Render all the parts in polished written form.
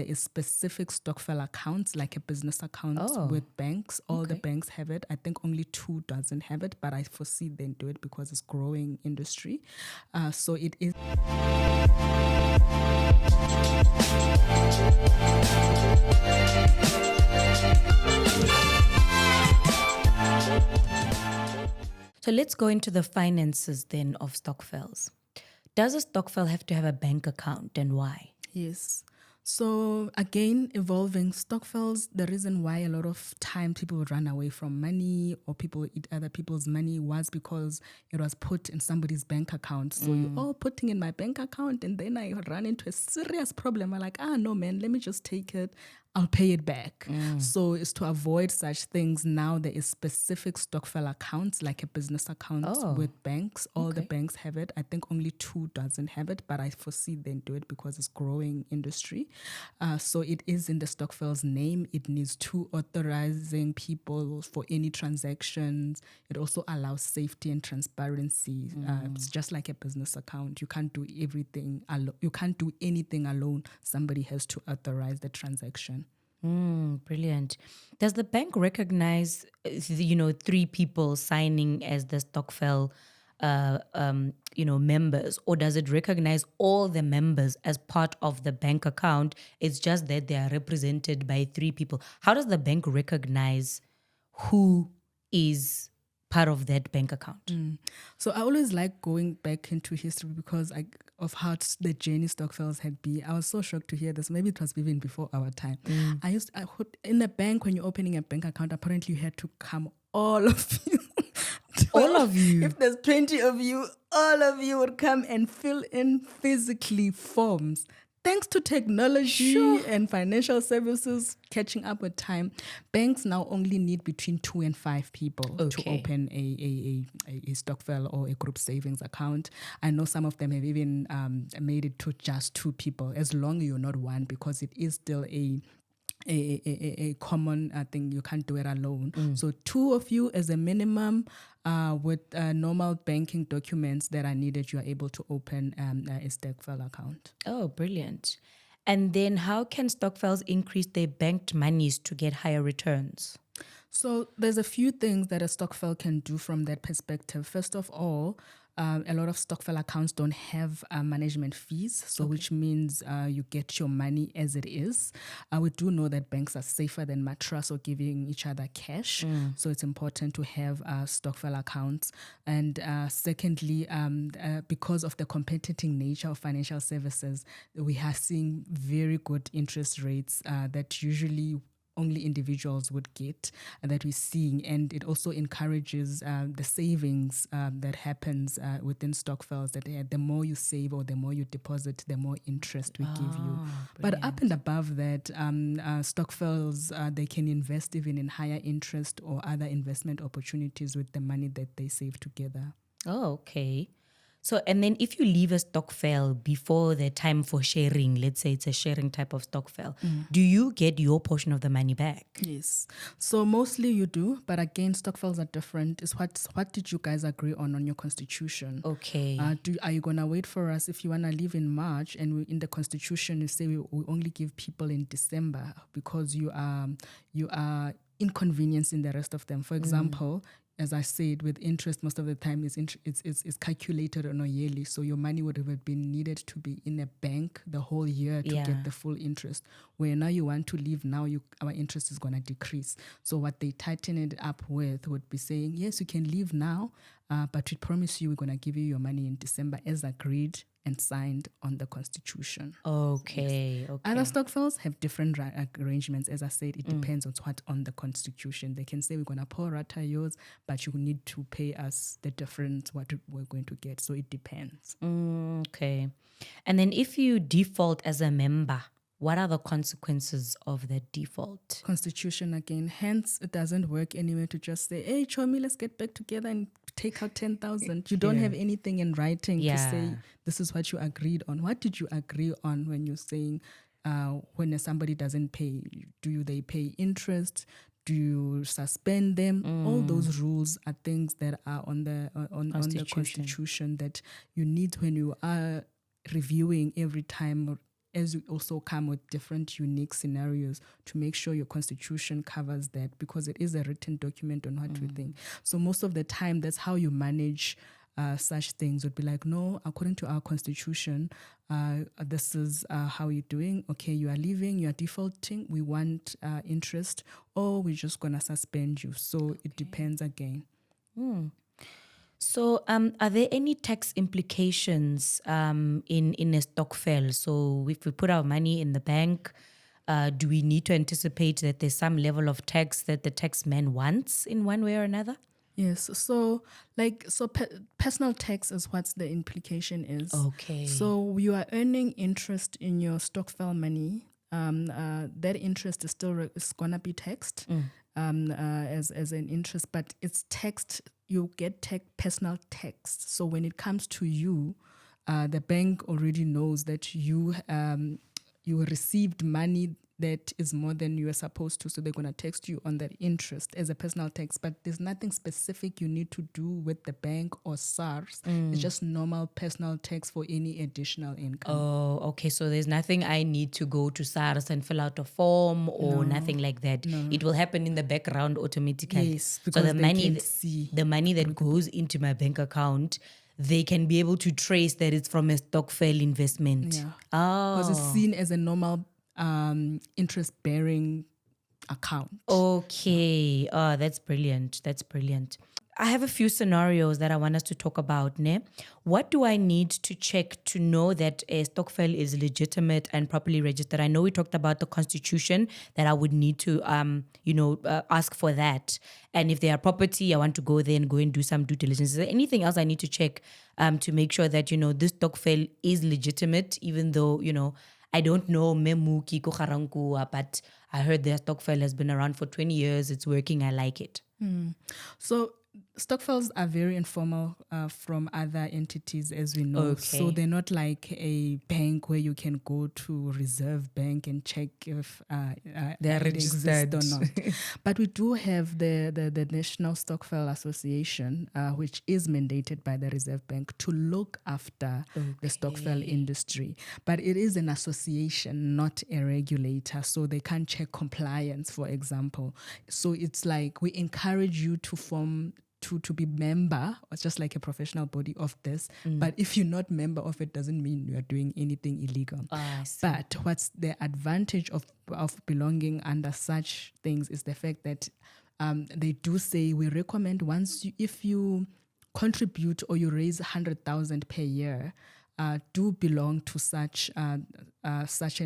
There is specific Stokvel accounts, like a business account with banks. All the banks have it. I think only 2 doesn't have it, but I foresee they do it because it's growing industry. So it is. So let's go into the finances then of Stokvels. Does a Stokvel have to have a bank account, and why? Yes. So again, evolving Stokvels, the reason why a lot of time people would run away from money or people eat other people's money was because it was put in somebody's bank account. So you're all putting in my bank account, and then I run into a serious problem. I'm like, no, man, let me just take it. I'll pay it back. So it's to avoid such things. Now there is specific Stokvel accounts, like a business account with banks. All the banks have it. I think only 2 doesn't have it, but I foresee they do it because it's growing industry. So it is in the Stokvel's name. It needs 2 authorizing people for any transactions. It also allows safety and transparency. It's just like a business account. You can't do everything alone. You can't do anything alone. Somebody has to authorize the transaction. Brilliant. Does the bank recognize, 3 people signing as the Stokvel, members, or does it recognize all the members as part of the bank account? It's just that they are represented by 3 people. How does the bank recognize who is part of that bank account? So I always like going back into history because of how the journey Stokvels had been. I was so shocked to hear this. Maybe it was even before our time. In the bank, when you're opening a bank account, apparently you had to come, all of you. All of you? If there's 20 of you, all of you would come and fill in physically forms. Thanks to technology and financial services catching up with time, banks now only need between 2 and 5 people to open a Stokvel or a group savings account. I know some of them have even made it to just 2 people, as long as you're not one, because it is still a common thing. You can't do it alone. So 2 of you as a minimum, with normal banking documents that are needed, you are able to open a Stokvel account. Oh, brilliant. And then how can Stokvels increase their banked monies to get higher returns? So there's a few things that a Stokvel can do from that perspective. First of all, a lot of Stokvel accounts don't have management fees, so which means you get your money as it is. We do know that banks are safer than mattress or giving each other cash, so it's important to have Stokvel accounts. And secondly, because of the competing nature of financial services, we are seeing very good interest rates that usually only individuals would get, that we're seeing. And it also encourages the savings that happens within Stokvels, that the more you save or the more you deposit, the more interest we give you. But up and above that, Stokvels, they can invest even in higher interest or other investment opportunities with the money that they save together. Oh, okay. So, and then if you leave a Stokvel before the time for sharing, let's say it's a sharing type of Stokvel, do you get your portion of the money back? Yes. So mostly you do, but again, Stokvels are different. It's what did you guys agree on your constitution? Okay. Are you going to wait for us if you want to leave in March, and in the constitution you say we only give people in December because you are inconveniencing the rest of them? For example, as I said, with interest, most of the time it's calculated on a yearly. So your money would have been needed to be in a bank the whole year to get the full interest. Where now you want to leave, now our interest is going to decrease. So what they tighten it up with would be saying, yes, you can leave now, but we promise you we're going to give you your money in December as agreed and signed on the constitution. Okay. Yes. Other Stokvels have different arrangements. As I said, it depends on what on the constitution. They can say we're going to pour rata yours, but you need to pay us the difference what we're going to get. So it depends. Okay. And then if you default as a member, what are the consequences of that default? Constitution again. Hence, it doesn't work anyway to just say, hey, Chomi, let's get back together and take out 10,000. You don't have anything in writing to say this is what you agreed on. What did you agree on when you're saying when somebody doesn't pay? Do they pay interest? Do you suspend them? All those rules are things that are on the constitution that you need when you are reviewing every time as you also come with different unique scenarios to make sure your constitution covers that, because it is a written document on what we think. So most of the time, that's how you manage such things. Would be like, no, according to our constitution, this is how you're doing. Okay, you are leaving, you are defaulting. We want interest, or we're just gonna suspend you. So it depends again. So, are there any tax implications in a stokvel? So, if we put our money in the bank, do we need to anticipate that there's some level of tax that the tax man wants in one way or another? Yes. So, personal tax is what the implication is. Okay. So you are earning interest in your stokvel money. That interest is still is gonna be taxed as an interest, but it's taxed. You get personal tax. So when it comes to you, the bank already knows that you received money that is more than you are supposed to, so they're going to tax you on that interest as a personal tax. But there's nothing specific you need to do with the bank or SARS. It's just normal personal tax for any additional income. Oh, okay. So there's nothing I need to go to SARS and fill out a form or nothing like that. It will happen in the background automatically. Yes, because so they can see the money that goes into my bank account, they can be able to trace that it's from a stokvel investment. Yeah. Oh. Because it's seen as a normal interest-bearing account. Okay. Oh, that's brilliant. That's brilliant. I have a few scenarios that I want us to talk about. Ne? What do I need to check to know that a stokvel is legitimate and properly registered? I know we talked about the constitution, that I would need to, ask for that. And if they are property, I want to go there and go and do some due diligence. Is there anything else I need to check to make sure that, this stokvel is legitimate, even though, I don't know Memu Kiko Harankua, but I heard their stokvel has been around for 20 years. It's working. I like it. So stokvels are very informal from other entities, as we know. Okay. So they're not like a bank where you can go to Reserve Bank and check if They're it exists registered or not. But we do have the National Stokvel Association, which is mandated by the Reserve Bank to look after the stokvel industry. But it is an association, not a regulator. So they can't check compliance, for example. So it's like we encourage you to form to be member, or just like a professional body of this. But if you're not member of it, doesn't mean you are doing anything illegal. But what's the advantage of belonging under such things is the fact that they do say we recommend if you contribute or you raise 100,000 per year, do belong to such an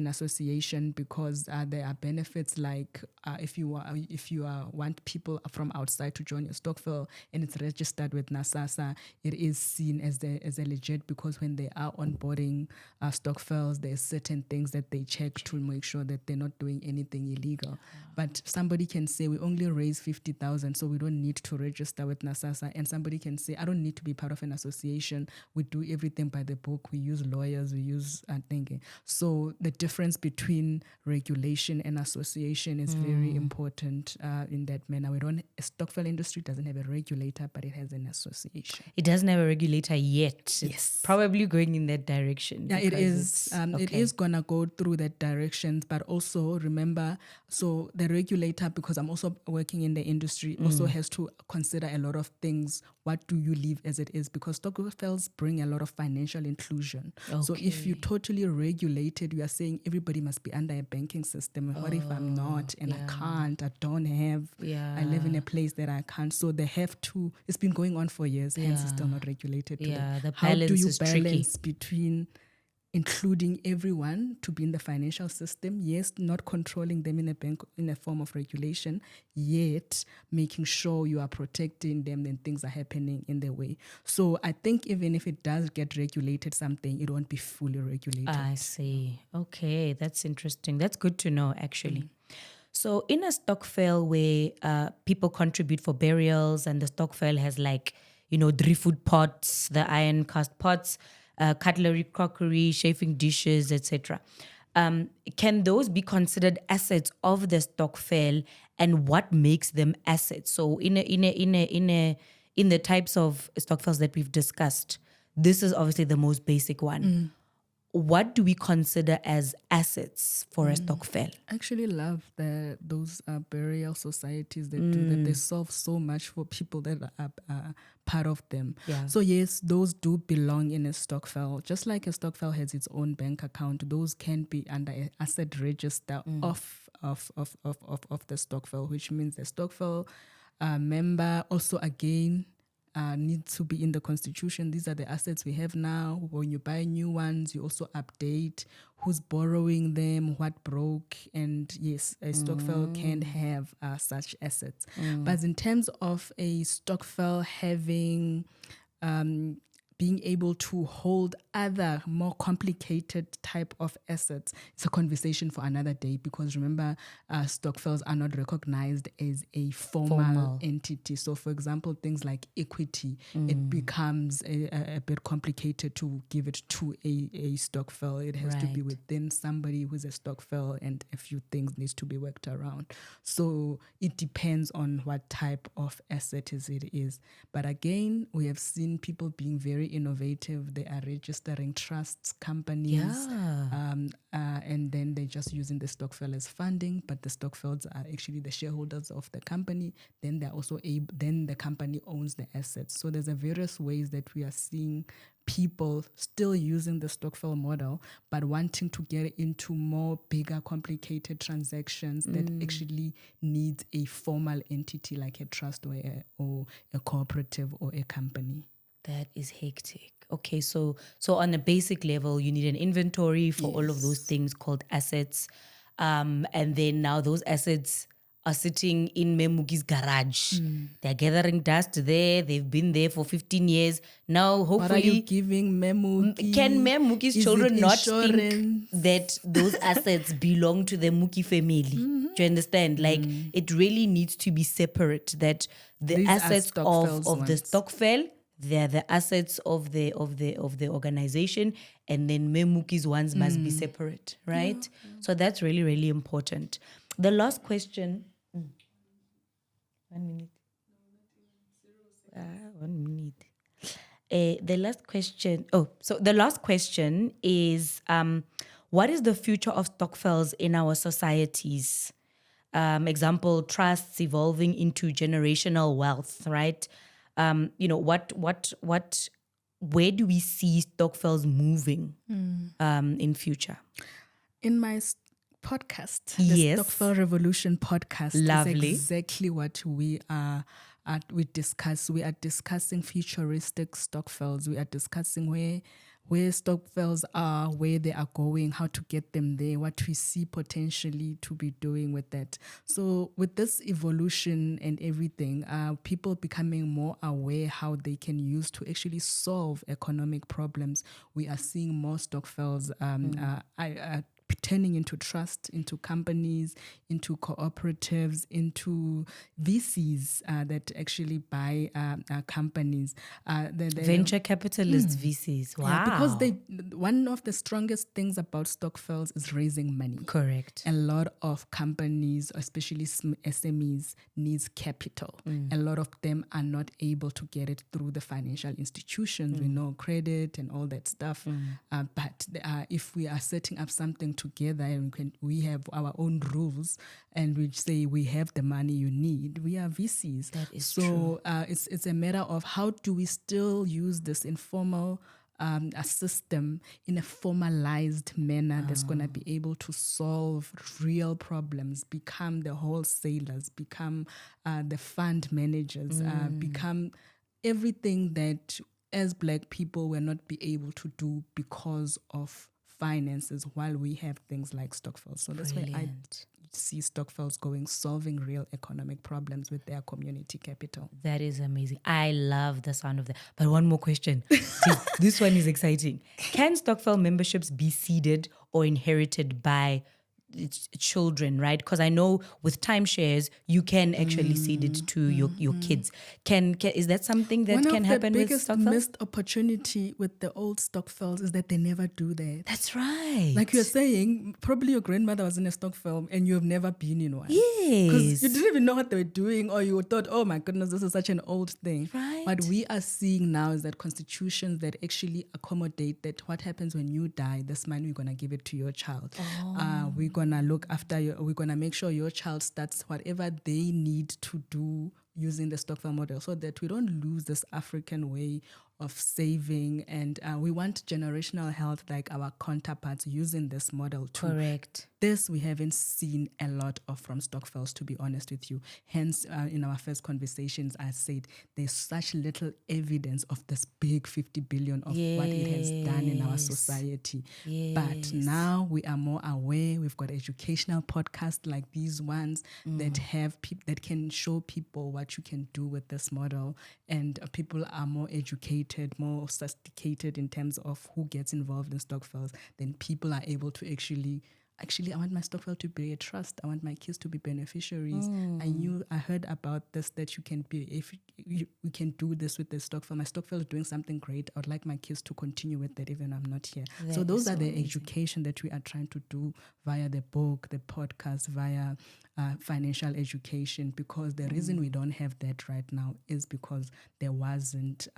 association, because there are benefits like if you want people from outside to join your stokvel and it's registered with NASASA, it is seen as a legit, because when they are onboarding stokvels, there's certain things that they check to make sure that they're not doing anything illegal. But somebody can say we only raise 50,000, so we don't need to register with NASASA, and somebody can say I don't need to be part of an association. We do everything by the book. We use lawyers. We use thinking. So the difference between regulation and association is very important in that manner. A stokvel industry doesn't have a regulator, but it has an association. It doesn't have a regulator yet. Yes. It's probably going in that direction. Yeah, it is. It is gonna go through that direction, but also remember, so the regulator, because I'm also working in the industry, also has to consider a lot of things. What do you leave as it is? Because stokvels bring a lot of financial inclusion. So if you totally regulated, you are saying everybody must be under a banking system. What if I'm not and I can't? I don't have. I live in a place that I can't. So they have to. It's been going on for years. Hence, it's still not regulated. The How do you balance is tricky. balance between including everyone to be in the financial system, yes, not controlling them in a bank in a form of regulation, yet making sure you are protecting them and things are happening in their way. So I think even if it does get regulated something, it won't be fully regulated. I see. Okay, that's interesting. That's good to know, actually. So in a stokvel where people contribute for burials, and the stokvel has dry food pots, the iron cast pots, cutlery, crockery, chafing dishes, etc. Can those be considered assets of the stokvel, and what makes them assets? So in the types of stokvels that we've discussed, this is obviously the most basic one. what do we consider as assets for a stokvel? I actually love those burial societies that do that. They solve so much for people that are part of them. Yeah. So yes, those do belong in a stokvel. Just like a stokvel has its own bank account, those can be under an asset register of the stokvel, which means the stokvel member also again need to be in the constitution. These are the assets we have now. When you buy new ones, you also update who's borrowing them, what broke, and yes, a stokvel can have such assets. But in terms of a stokvel having being able to hold other more complicated type of assets, it's a conversation for another day, because remember, stokvels are not recognized as a formal entity. So for example, things like equity, it becomes a bit complicated to give it to a stokvel. It has to be within somebody who's a stokvel, and a few things needs to be worked around. So it depends on what type of asset it is. But again, we have seen people being very innovative. They are registering trusts, companies, and then they're just using the stokvel as funding, but the stokvels are actually the shareholders of the company. Then they're also then the company owns the assets. So there's a various ways that we are seeing people still using the stokvel model, but wanting to get into more bigger, complicated transactions that actually needs a formal entity like a trust or a cooperative or a company. That is hectic. Okay, so on a basic level, you need an inventory for all of those things called assets. And then now those assets are sitting in Memuki's garage. They're gathering dust there. They've been there for 15 years. Now, hopefully... What are you giving Memuki? Can Memuki's children not think that those assets belong to the Muki family? Do you understand? Like, it really needs to be separate, that the These assets of the ones. stokvel, they're the assets of the organization, and then Memuki's ones must be separate, right? So that's really, really important. The last question... 1 minute. 1 minute. The last question. So the last question is, what is the future of stokvels in our societies? Example, trusts evolving into generational wealth, right? Where do we see stokvels moving in future? In my podcast, the Yes. Stokvel Revolution podcast, Lovely. is exactly what we discuss. We are discussing futuristic stokvels. We are discussing where stokvels are, where they are going, how to get them there, what we see potentially to be doing with that. So with this evolution and everything, people becoming more aware how they can use to actually solve economic problems. We are seeing more stokvels turning into trust, into companies, into cooperatives, into VCs that actually buy companies. Venture capitalist VCs. Wow. Yeah, because one of the strongest things about stokvels is raising money. Correct. A lot of companies, especially SMEs, needs capital. A lot of them are not able to get it through the financial institutions. We know credit and all that stuff. But if we are setting up something together and we have our own rules and we say we have the money you need, we are VCs. That is true. So it's a matter of how do we still use this informal a system in a formalized manner that's going to be able to solve real problems, become the wholesalers, become the fund managers, become everything that as Black people we're not be able to do because of finances, while we have things like stokvels. So that's why I see stokvels solving real economic problems with their community capital. That is amazing. I love the sound of that. But one more question. This one is exciting. Can stokvel memberships be seeded or inherited by children, right? Because I know with timeshares you can actually seed it to your kids. Can is that something that One can of the happen with biggest Stokvels? missed opportunity with the old Stokvels is that they never do that. That's right. Like you're saying, probably your grandmother was in a Stokvel and you have never been in one. Because you Yes. didn't even know what they were doing, or you thought, oh my goodness, this is such an old thing. Right. What we are seeing now is that constitutions that actually accommodate that what happens when you die, this money, we're going to give it to your child. We're going to look after you. We're going to make sure your child starts whatever they need to do using the Stokvel model so that we don't lose this African way of saving. And we want generational health like our counterparts using this model too. Correct. This we haven't seen a lot of from Stokvels, to be honest with you. Hence, in our first conversations, I said there's such little evidence of this big 50 billion of what it has done in our society. But now we are more aware. We've got educational podcasts like these ones that have that can show people what you can do with this model, and people are more educated, more sophisticated in terms of who gets involved in Stokvels. Then people are able to actually, I want my Stokvel to be a trust. I want my kids to be beneficiaries. I heard about this, that you can be, if we can do this with the Stokvel. My Stokvel is doing something great. I would like my kids to continue with that even I'm not here. So those are the education that we are trying to do via the book, the podcast, via financial education, because the reason we don't have that right now is because there wasn't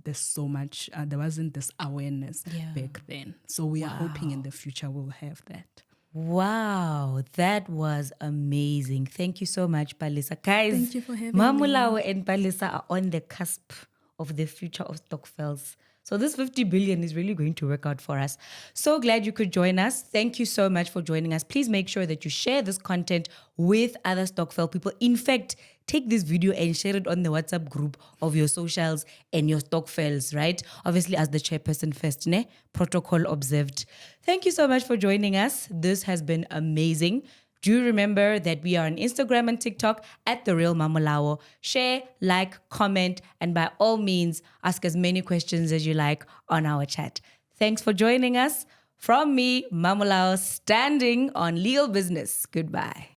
there's so much there wasn't this awareness back then. So we are hoping in the future we'll have that. Wow, that was amazing. Thank you so much, Palesa. Guys, Thank you for having Mamolao and Palesa are on the cusp of the future of Stokvels. So this 50 billion is really going to work out for us. So glad you could join us. Thank you so much for joining us. Please make sure that you share this content with other Stokvel people. In fact, take this video and share it on the WhatsApp group of your socials and your Stokvels, right? Obviously, as the chairperson first, ne? Protocol observed. Thank you so much for joining us. This has been amazing. Do remember that we are on Instagram and TikTok at The Real Mamolao. Share, like, comment, and by all means, ask as many questions as you like on our chat. Thanks for joining us. From me, Mamolao, standing on legal business. Goodbye.